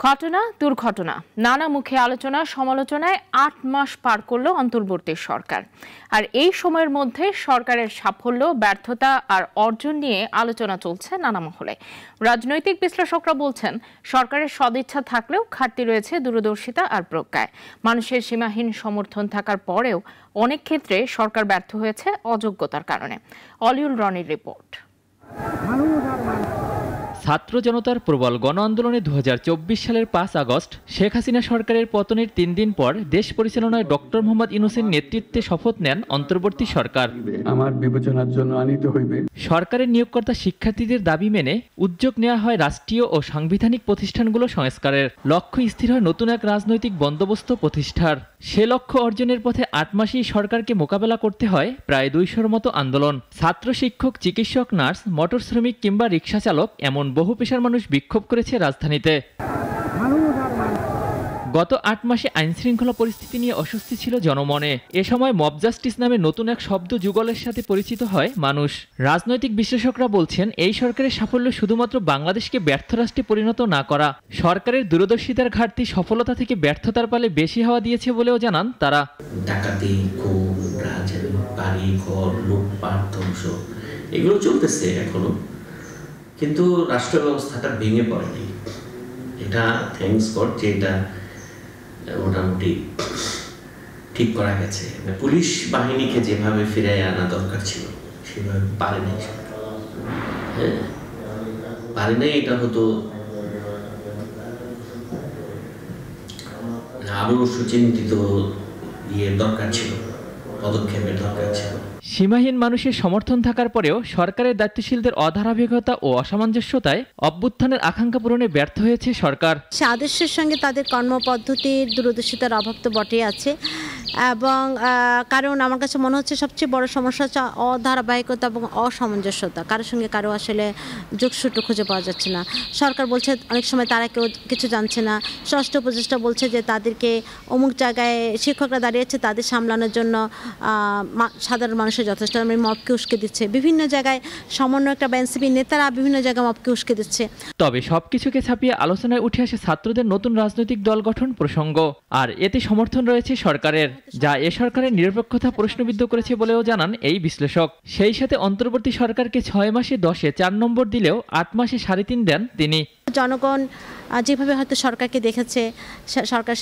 ঘটনা দুর্ঘটনা নানা মুখে আলোচনা সমালোচনায় ৮ মাস পার করল অন্তর্বর্তী সরকার। আর এই সময়ের মধ্যে সরকারের সাফল্য, ব্যর্থতা আর অর্জন নিয়ে আলোচনা চলছে নানা মহলে। রাজনৈতিক বিশ্লেষকরা বলছেন, সরকারের সদিচ্ছা থাকলেও ঘাটতি রয়েছে দূরদর্শিতা আর প্রজ্ঞায়। মানুষের সীমাহীন সমর্থন থাকার পরেও অনেক ক্ষেত্রে সরকার ব্যর্থ হয়েছে অযোগ্যতার কারণে। অলিউল রনির রিপোর্ট। ছাত্র জনতার প্রবল গণ আন্দোলনে ২০২৪ সালের ৫ আগস্ট শেখ হাসিনা সরকারের পতনের ৩ দিন পর দেশ পরিচালনায় ডক্টর মোহাম্মদ ইউনূসের নেতৃত্বে শপথ নেন অন্তর্বর্তী সরকার। আমার বিবেচনার জন্য আনিত হইবে। সরকারের নিয়োগকর্তা শিক্ষার্থীদের দাবি মেনে উদ্যোগ নেওয়া হয় রাষ্ট্রীয় ও সাংবিধানিক প্রতিষ্ঠানগুলো সংস্কারের। লক্ষ্য স্থির হয় নতুন এক রাজনৈতিক বন্দোবস্ত প্রতিষ্ঠার। সে লক্ষ্য অর্জনের পথে ৮ মাসেই সরকারকে মোকাবেলা করতে হয় প্রায় ২০০র মতো আন্দোলন। ছাত্র, শিক্ষক, চিকিৎসক, নার্স, মোটর শ্রমিক কিংবা রিকশা চালক এমন বহু পেশার মানুষ বিক্ষোভ করেছে রাজধানীতে। গত ৮ মাসে আইনশৃঙ্খলা পরিস্থিতি নিয়ে অস্বস্তি ছিল জনমনে। এ সময় মব জাস্টিস নামে নতুন এক শব্দ যুগলের সাথে পরিচিত হয় মানুষ। রাজনৈতিক বিশ্লেষকরা বলছেন, এই সরকারের সাফল্য শুধুমাত্র বাংলাদেশকে ব্যর্থ রাষ্ট্রে পরিণত না করা। সরকারের দূরদর্শিতার ঘাটতি সফলতা থেকে ব্যর্থতার পালে বেশি হাওয়া দিয়েছে বলেও জানান তারা। ডাকাতি, খুন, রাজধানী, বাড়ি ঘর, লুটপাট, ধ্বংস এগুলো চলতেছে এখনো, কিন্তু রাষ্ট্র ব্যবস্থাটা ভেঙে পড়েনি। এটা থ্যাঙ্কস গড যে এটা মোটামুটি ঠিক করা গেছে। পুলিশ বাহিনীকে যেভাবে ফিরে আনা দরকার ছিল সেভাবে পারে নাই। হ্যাঁ, পারে নাই। এটা হতো আরো সুচিন্তিত দরকার ছিল, পদক্ষেপের দরকার ছিল। সীমাহীন মানুষের সমর্থন থাকার পরেও সরকারের দায়িত্বশীলদের অধারাবাহিকতা ও অসামঞ্জস্যতায় অভ্যুত্থানের আকাঙ্ক্ষা পূরণে ব্যর্থ হয়েছে সরকার। সে আদর্শের সঙ্গে তাদের কর্মপদ্ধতির দূরদর্শিতার অভাব তো বটেই আছে, এবং কারণ আমার কাছে মনে হচ্ছে সবচেয়ে বড় সমস্যা হচ্ছে অধারাবাহিকতা এবং অসামঞ্জস্যতা। কারোর সঙ্গে কারো আসলে যোগসূত্র খুঁজে পাওয়া যাচ্ছে না। সরকার বলছে অনেক সময় তারা কেউ কিছু জানছে না। ষষ্ঠ উপদেষ্টা বলছে যে তাদেরকে অমুক জায়গায় শিক্ষকরা দাঁড়িয়েছে, তাদের সামলানোর জন্য সাধারণ মানুষের যথেষ্ট মবকে উস্কে দিচ্ছে। বিভিন্ন জায়গায় সমন্বয় একটা এনসিপি নেতারা বিভিন্ন জায়গায় মবকে উস্কে দিচ্ছে। তবে সবকিছুকে ছাপিয়ে আলোচনায় উঠে আসে ছাত্রদের নতুন রাজনৈতিক দল গঠন প্রসঙ্গ। আর এতে সমর্থন রয়েছে সরকারের, যা এ সরকারের নিরপেক্ষতা প্রশ্নবিদ্ধ করেছে বলেও জানান এই বিশ্লেষক। সেই সাথে অন্তর্বর্তী সরকারকে ৬ মাসে 10-এ 4 নম্বর দিলেও ৮ মাসে 3.5 দেন তিনি। জনগণ যেভাবে হয়তো সরকারকে দেখেছে, সরকার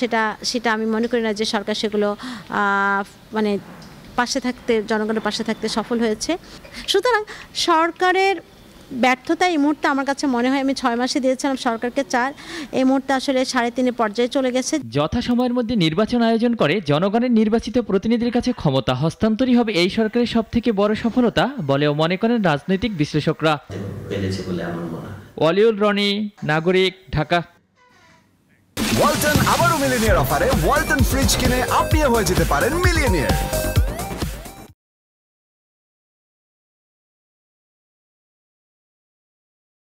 সেটা আমি মনে করি না যে সরকার সেগুলো মানে জনগণের পাশে থাকতে সফল হয়েছে। সুতরাং সরকারের ব্যর্থতা এই মুহূর্তে আমার কাছে মনে হয়, আমি 6 মাসে দিয়েছিলাম সরকারকে 4, এই মুহূর্তে আসলে 3.5 পর্যায়ে চলে গেছে। যথাসময়ের মধ্যে নির্বাচন আয়োজন করে জনগণের নির্বাচিত প্রতিনিধির কাছে ক্ষমতা হস্তান্তরই হবে এই সরকারের সবথেকে বড় সফলতা বলেও মনে করেন রাজনৈতিক বিশ্লেষকরা। অলিউল রনি, নাগরিক, ঢাকা। ওয়ালটন আবারও মিলিনিয়ার অফারে ওয়ালটন ফ্রিজ কিনে আপনিও হয়ে যেতে পারেন মিলিয়নিয়ার।